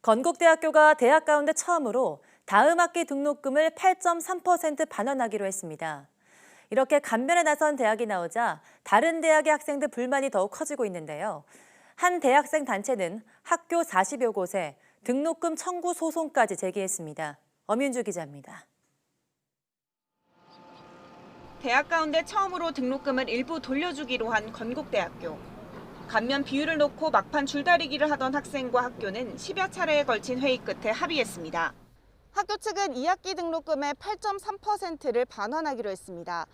건국대학교가 대학 가운데 처음으로 다음 학기 등록금을 8.3% 반환하기로 했습니다. 이렇게 감면에 나선 대학이 나오자 다른 대학의 학생들 불만이 더욱 커지고 있는데요. 한 대학생 단체는 학교 40여 곳에 등록금 청구 소송까지 제기했습니다. 엄윤주 기자입니다. 대학 가운데 처음으로 등록금을 일부 돌려주기로 한 건국대학교. 감면 비율을 놓고 막판 줄다리기를 하던 학생과 학교는 10여 차례에 걸친 회의 끝에 합의했습니다. 학교 측은 2학기 등록금의 8.3%를 반환하기로 했습니다.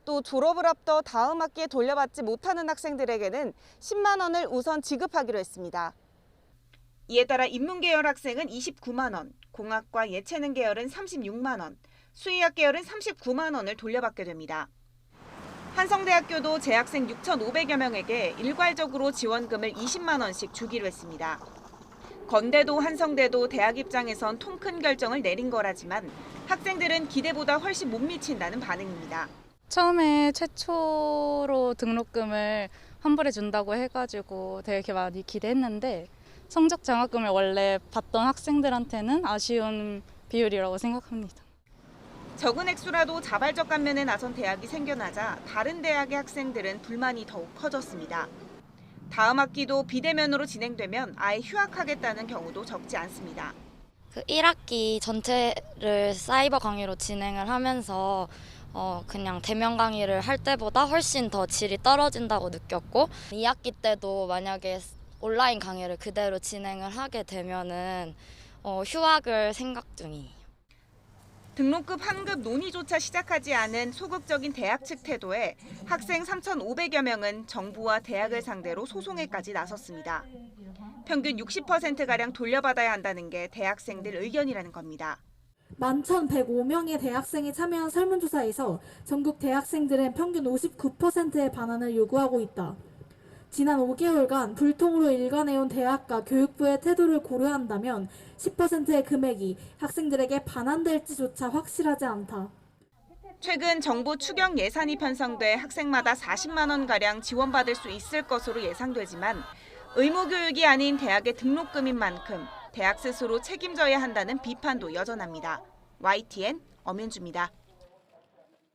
또 졸업을 앞둬 다음 학기에 돌려받지 못하는 학생들에게는 10만 원을 우선 지급하기로 했습니다. 이에 따라 인문계열 학생은 29만 원, 공학과 예체능 계열은 36만 원, 수의학 계열은 39만 원을 돌려받게 됩니다. 한성대학교도 재학생 6,500여 명에게 일괄적으로 지원금을 20만 원씩 주기로 했습니다. 건대도 한성대도 대학 입장에선 통 큰 결정을 내린 거라지만 학생들은 기대보다 훨씬 못 미친다는 반응입니다. 처음에 최초로 등록금을 환불해 준다고 해가지고 되게 많이 기대했는데 성적 장학금을 원래 받던 학생들한테는 아쉬운 비율이라고 생각합니다. 적은 액수라도 자발적 감면에 나선 대학이 생겨나자 다른 대학의 학생들은 불만이 더욱 커졌습니다. 다음 학기도 비대면으로 진행되면 아예 휴학하겠다는 경우도 적지 않습니다. 1학기 전체를 사이버 강의로 진행을 하면서 그냥 대면 강의를 할 때보다 훨씬 더 질이 떨어진다고 느꼈고 2학기 때도 만약에 온라인 강의를 그대로 진행을 하게 되면은 휴학을 생각 중이에요. 등록금 환급 논의조차 시작하지 않은 소극적인 대학 측 태도에 학생 3,500여 명은 정부와 대학을 상대로 소송에까지 나섰습니다. 평균 60%가량 돌려받아야 한다는 게 대학생들 의견이라는 겁니다. 11,105명의 대학생이 참여한 설문조사에서 전국 대학생들은 평균 59%의 반환을 요구하고 있다. 지난 5개월간 불통으로 일관해온 대학과 교육부의 태도를 고려한다면 10%의 금액이 학생들에게 반환될지조차 확실하지 않다. 최근 정부 추경 예산이 편성돼 학생마다 40만 원가량 지원받을 수 있을 것으로 예상되지만 의무교육이 아닌 대학의 등록금인 만큼 대학 스스로 책임져야 한다는 비판도 여전합니다. YTN 엄윤주입니다.